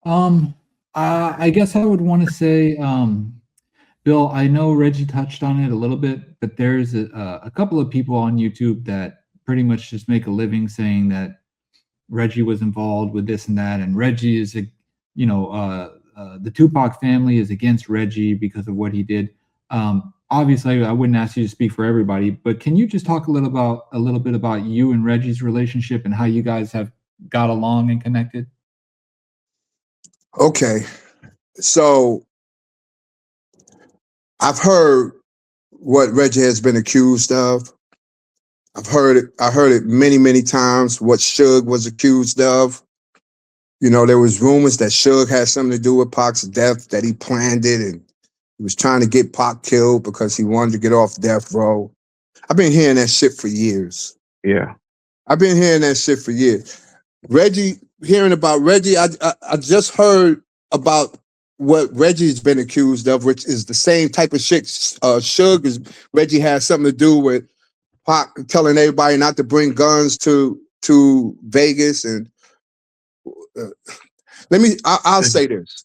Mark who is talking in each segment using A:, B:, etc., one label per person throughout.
A: Um, I guess I would want to say, Bill, I know Reggie touched on it a little bit, but there's a couple of people on YouTube that pretty much just make a living saying that Reggie was involved with this and that, and Reggie is, the Tupac family is against Reggie because of what he did. Obviously, I wouldn't ask you to speak for everybody, but can you just talk a little bit about you and Reggie's relationship and how you guys have got along and connected?
B: Okay, so I've heard what Reggie has been accused of. I've heard it. I heard it many, many times. What Suge was accused of. You know, there was rumors that Suge had something to do with Pac's death, that he planned it, and he was trying to get Pac killed because he wanted to get off death row. I've been hearing that shit for years.
C: Yeah,
B: I've been hearing that shit for years. Hearing about Reggie, I just heard about what Reggie's been accused of, which is the same type of shit. Suge is Reggie has something to do with Pac telling everybody not to bring guns to Vegas. And I'll say this: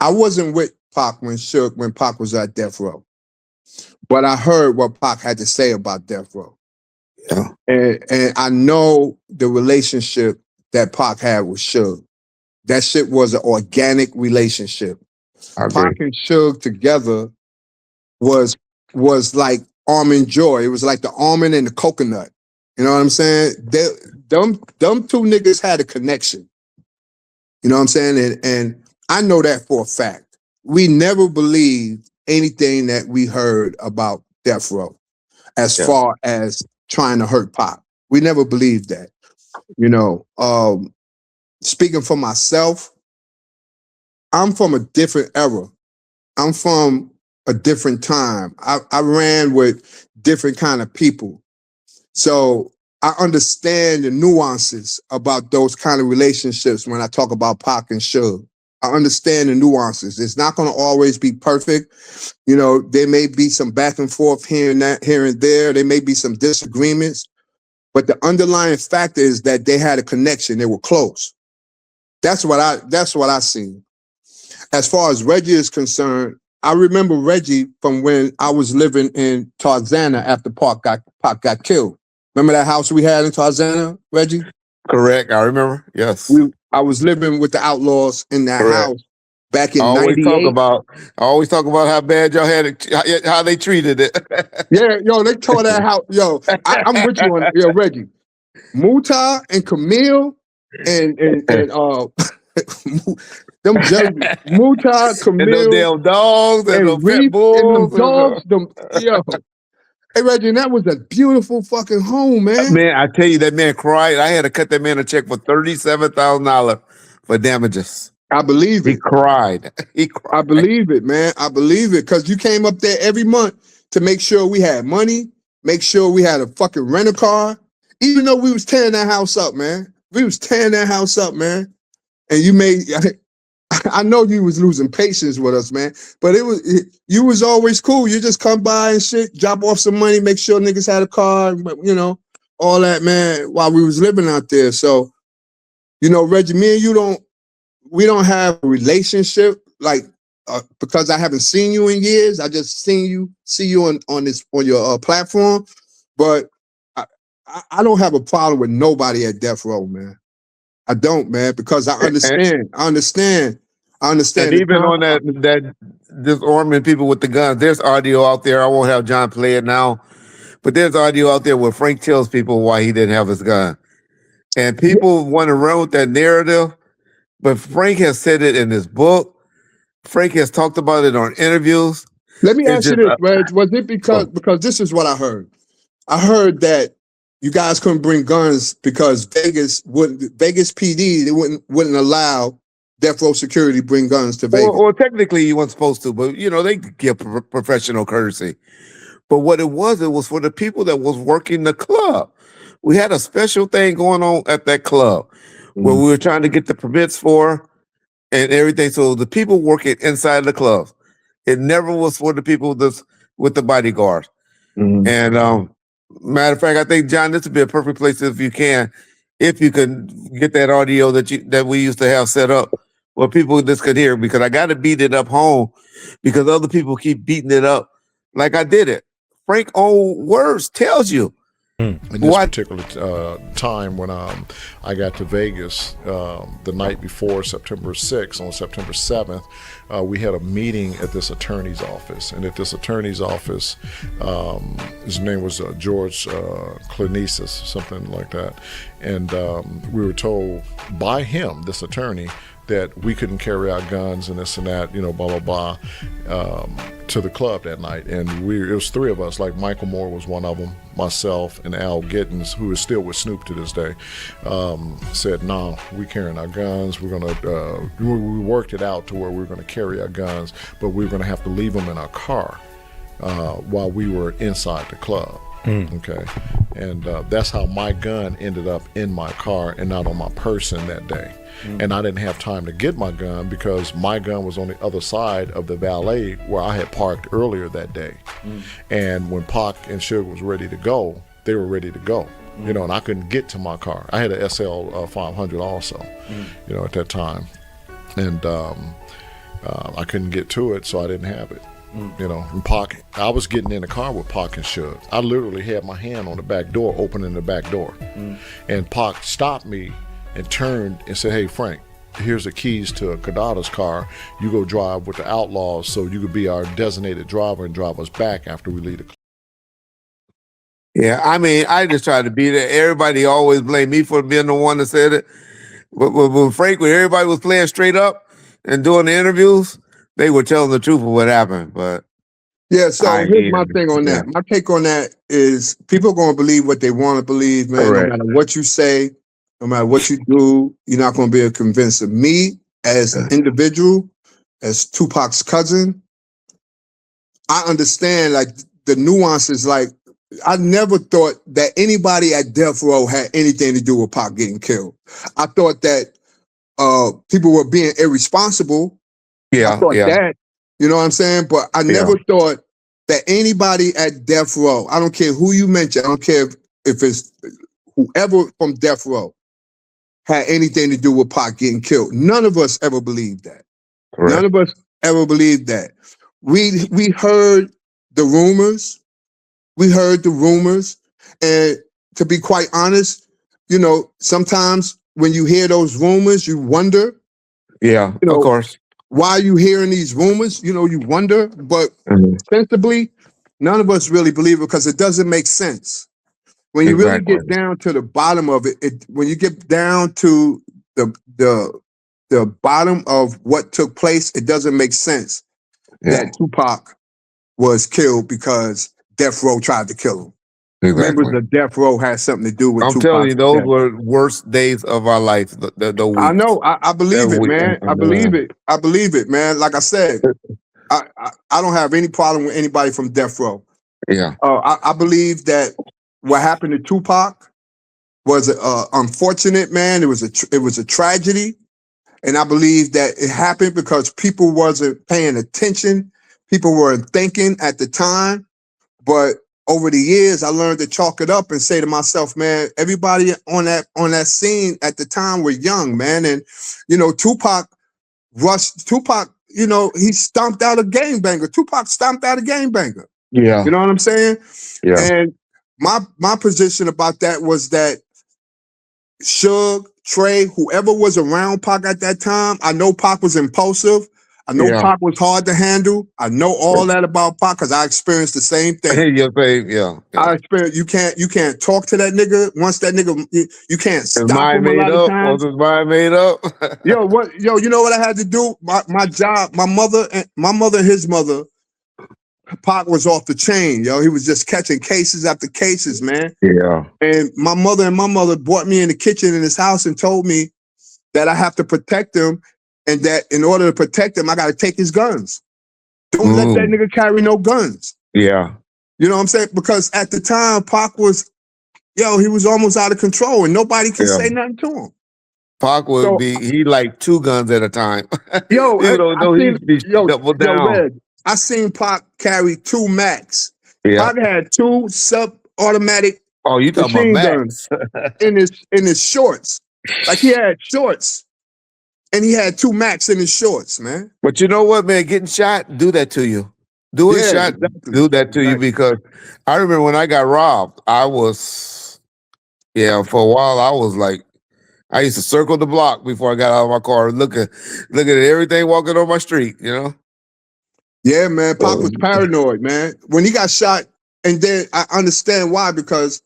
B: I wasn't with Pac when Pac was at death row, but I heard what Pac had to say about death row.
C: yeah,
B: And I know the relationship that Pac had with Suge. That shit was an organic relationship.
C: I agree.
B: Pac and Suge together was like almond joy. It was like the almond and the coconut. You know what I'm saying? Them two niggas had a connection. You know what I'm saying? And I know that for a fact. We never believed anything that we heard about death row as far as trying to hurt Pac. We never believed that. You know, speaking for myself, I'm from a different era. I'm from a different time. I ran with different kind of people. So I understand the nuances about those kind of relationships when I talk about Pac and Suge. I understand the nuances. It's not going to always be perfect. You know, there may be some back and forth here and there. There may be some disagreements. But the underlying factor is that they had a connection. They were close. That's what I seen. As far as Reggie is concerned, I remember Reggie from when I was living in Tarzana after Pac got killed. Remember that house we had in Tarzana, Reggie?
C: Correct. I remember. Yes.
B: I was living with the Outlaws in that house back in
C: I always
B: '98.
C: I always talk about how bad y'all had it, how they treated it.
B: Yeah, yo, they tore that house. Yo, I'm with you on yo, Reggie. Muta and Camille and them Muta, Camille,
C: and them damn dogs and them
B: Reef
C: pit bulls
B: and them dogs. Yo. Hey, Reggie, that was a beautiful fucking home, man.
C: Man, I tell you, that man cried. I had to cut that man a check for $37,000 for damages.
B: I believe it.
C: He cried.
B: I believe it, man. I believe it. Because you came up there every month to make sure we had money, make sure we had a fucking rental car. Even though we was tearing that house up, man. We was tearing that house up, man. And you made, I know you was losing patience with us, man. But you was always cool. You just come by and shit, drop off some money, make sure niggas had a car, you know, all that, man, while we was living out there. So, you know, Reggie, me and you we don't have a relationship like because I haven't seen you in years. I just see you on your platform, but I don't have a problem with nobody at death row, man. I don't, man, because I understand. I understand.
C: And even on that disarming people with the guns, there's audio out there. I won't have John play it now, but there's audio out there where Frank tells people why he didn't have his gun, and people want to run with that narrative. But Frank has said it in his book. Frank has talked about it on interviews.
B: Let me ask you this, Reg. Was it because this is what I heard? I heard that you guys couldn't bring guns because Vegas PD, they wouldn't allow death row security bring guns to Vegas.
C: Or technically you weren't supposed to, but you know, they give professional courtesy. But what it was for the people that was working the club. We had a special thing going on at that club where we were trying to get the permits for and everything. So the people working inside the club, it never was for the people that's with the bodyguards. And matter of fact, I think, John, this would be a perfect place if you can if you can get that audio that we used to have set up, where people just could hear, because I got to beat it up home because other people keep beating it up like I did it. Frank own words tells you.
D: In this particular time when I got to Vegas the night before September 6th, on September 7th, we had a meeting at this attorney's office. And at this attorney's office, his name was George Clinesis, something like that. And we were told by him, this attorney, that we couldn't carry our guns and this and that, blah, blah, blah, to the club that night. And it was three of us, like Michael Moore was one of them, myself, and Al Gittins, who is still with Snoop to this day, said, no, we carrying our guns. We're going to, we worked it out to where we were going to carry our guns, but we were going to have to leave them in our car while we were inside the club. Okay. And that's how my gun ended up in my car and not on my person that day. And I didn't have time to get my gun because my gun was on the other side of the valet where I had parked earlier that day. And when Pac and Suge was ready to go, they were ready to go. And I couldn't get to my car. I had a SL 500 also, at that time. And I couldn't get to it, so I didn't have it. And Pac, I was getting in the car with Pac and Suge. I literally had my hand on the back door, opening the back door. And Pac stopped me and turned and said, hey, Frank, here's the keys to Kadada's car. You go drive with the Outlaws so you could be our designated driver and drive us back after we leave the club.
C: Yeah, I mean, I just tried to be there. Everybody always blamed me for being the one that said it. But when Frank, when everybody was playing straight up and doing the interviews, they were telling the truth of what happened. But
B: yeah, so here's my thing on that. My take on that is people are going to believe what they want to believe, man. Correct. No matter what you say, no matter what you do, you're not going to be able to convince them. Me, as an individual, as 2Pac's cousin, I understand like the nuances. Like, I never thought that anybody at Death Row had anything to do with Pac getting killed. I thought that people were being irresponsible. I thought that, you know what I'm saying? But I never thought that anybody at Death Row, I don't care who you mention, I don't care if it's whoever from Death Row, had anything to do with Pac getting killed. None of us ever believed that. Correct. None of us ever believed that. We heard the rumors. We heard the rumors. And to be quite honest, sometimes when you hear those rumors, you wonder. Yeah, of course. Why are you hearing these rumors? You wonder. But sensibly, none of us really believe it because it doesn't make sense. When you really get down to the bottom of it, when you get down to the bottom of what took place, it doesn't make sense that Tupac was killed because Death Row tried to kill him. Members of Death Row had something to do with Tupac's
C: telling you, those
B: death.
C: were worst days of our life. The
B: I know. I believe it, man. I believe it. I believe it, man. Like I said, I don't have any problem with anybody from Death Row. Yeah. I believe that what happened to Tupac was unfortunate, man. It was a tragedy, and I believe that it happened because people wasn't paying attention. People weren't thinking at the time. But over the years, I learned to chalk it up and say to myself, man, everybody on that scene at the time were young, man, and Tupac, he stomped out a gangbanger. Tupac stomped out a gangbanger. Yeah, you know what I'm saying? Yeah, and my position about that was that Suge, Trey, whoever was around Pac at that time, I know Pac was impulsive. I know Pac was hard to handle. I know all that about Pac because I experienced the same thing. I experienced. You can't talk to that nigga. Once that nigga, you can't stop him a lot of times. Was his mind made up? You know what I had to do? My job, my mother and his mother, Pac was off the chain, he was just catching cases after cases, man. Yeah. And my mother brought me in the kitchen in his house and told me that I have to protect him, and that in order to protect him, I got to take his guns. Don't let that nigga carry no guns. Yeah. You know what I'm saying? Because at the time, Pac was, he was almost out of control, and nobody could say nothing to him.
C: Pac would he like 2 guns at a time.
B: I seen Pac carry 2 Macs. Yeah. Pac had 2 sub-automatic
C: Oh, you talking about
B: machine guns
C: Max?
B: in his shorts. Like he had shorts, and he had 2Macs in his shorts, man.
C: But you know what, man? Getting shot do that to you. Doing
B: Yeah,
C: shot
B: exactly.
C: do that to you
B: Exactly.
C: because I remember when I got robbed, I was for a while I was like I used to circle the block before I got out of my car, looking at everything walking on my street, you know?
B: Yeah, man. Pac was paranoid, man. When he got shot, and then I understand why, because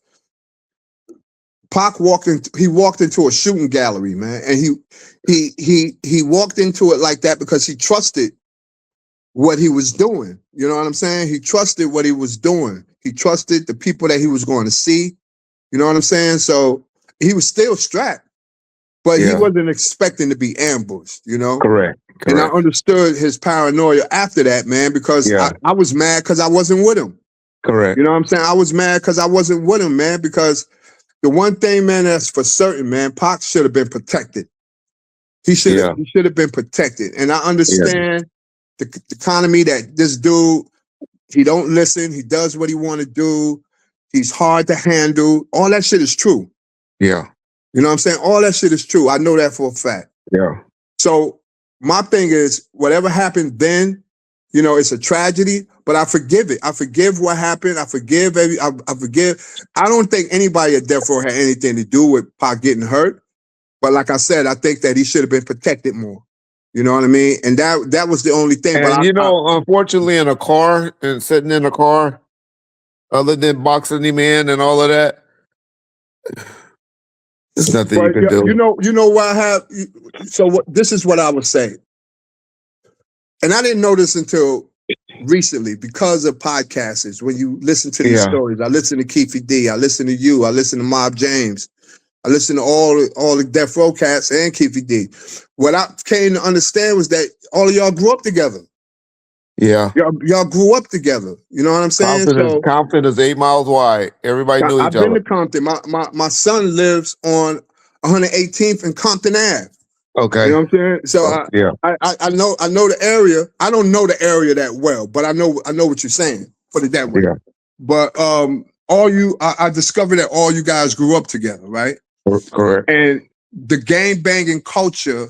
B: Pac walked into a shooting gallery, man, and he walked into it like that because he trusted what he was doing. You know what I'm saying? He trusted what he was doing. He trusted the people that he was going to see. You know what I'm saying? So he was still strapped, but he wasn't expecting to be ambushed, you know?
C: Correct.
B: And I understood his paranoia after that, man, because I was mad because I wasn't with him.
C: Correct.
B: You know what I'm saying? I was mad because I wasn't with him, man, because the one thing, man, that's for certain, man, Pac should have been protected. He should have been protected. And I understand the economy that this dude, he don't listen. He does what he want to do. He's hard to handle. All that shit is true.
C: Yeah.
B: You know what I'm saying? All that shit is true. I know that for a fact.
C: Yeah.
B: So my thing is, whatever happened then, you know, it's a tragedy, but I forgive it. I forgive what happened. I forgive I forgive. I don't think anybody at Death Row had anything to do with Pac getting hurt. But like I said, I think that he should have been protected more. You know what I mean? And that was the only thing.
C: And unfortunately, in a car and sitting in a car, other than boxing him in and all of that, there's nothing you can do.
B: You know what I have. So this is what I would say, and I didn't know this until recently because of podcasts. When you listen to these stories, I listen to Keefe D, I listen to you, I listen to Mob James, I listen to all the Death Row cats and Keefe D. What I came to understand was that all of y'all grew up together.
C: Yeah.
B: Y'all grew up together. You know what I'm saying?
C: Compton is 8 miles wide. Everybody knew each other.
B: I've been to Compton. My son lives on 118th and Compton Ave.
C: Okay.
B: You know what I'm saying? So I know the area. I don't know the area that well, but I know what you're saying. Put it that way. Yeah. But I discovered that all you guys grew up together, right?
C: Correct.
B: And the gang banging culture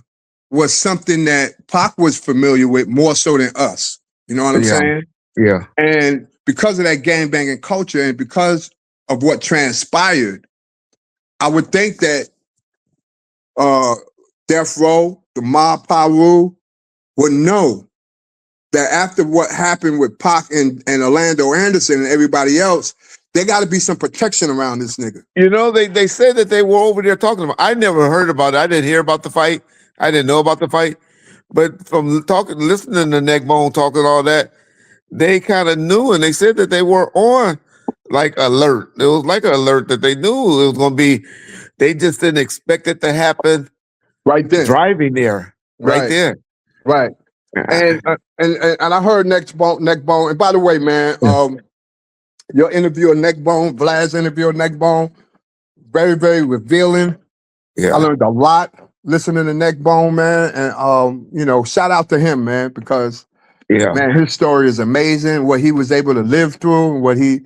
B: was something that Pac was familiar with more so than us. You know what I'm saying?
C: Yeah.
B: And because of that gang banging culture and because of what transpired, I would think that Death Row, the Mob Paru, would know that after what happened with Pac and Orlando Anderson and everybody else, there got to be some protection around this nigga.
C: You know, they said that they were over there talking about. I never heard about it. I didn't hear about the fight. I didn't know about the fight. But from listening to Neckbone talking all that, they kind of knew, and they said that they were on like alert. It was like an alert that they knew it was going to be. They just didn't expect it to happen
B: right there,
C: driving there, right there,
B: right. And I heard Neckbone. And by the way, man, your interview of Neckbone, Vlad's interview of Neckbone, very, very revealing.
C: Yeah,
B: I learned a lot listening to Neckbone, man, and you know, shout out to him, man, because man, his story is amazing. What he was able to live through, and what he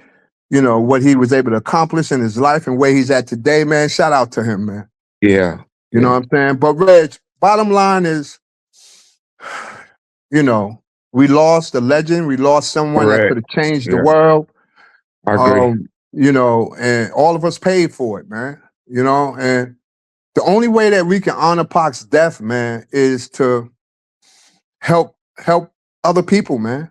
B: was able to accomplish in his life, and where he's at today, man. Shout out to him, man.
C: Yeah,
B: you know what I'm saying. But Reg, bottom line is, you know, we lost a legend. We lost someone that could have changed the world.
C: I agree.
B: You know, and all of us paid for it, man. You know, and the only way that we can honor Pac's death, man, is to help other people, man.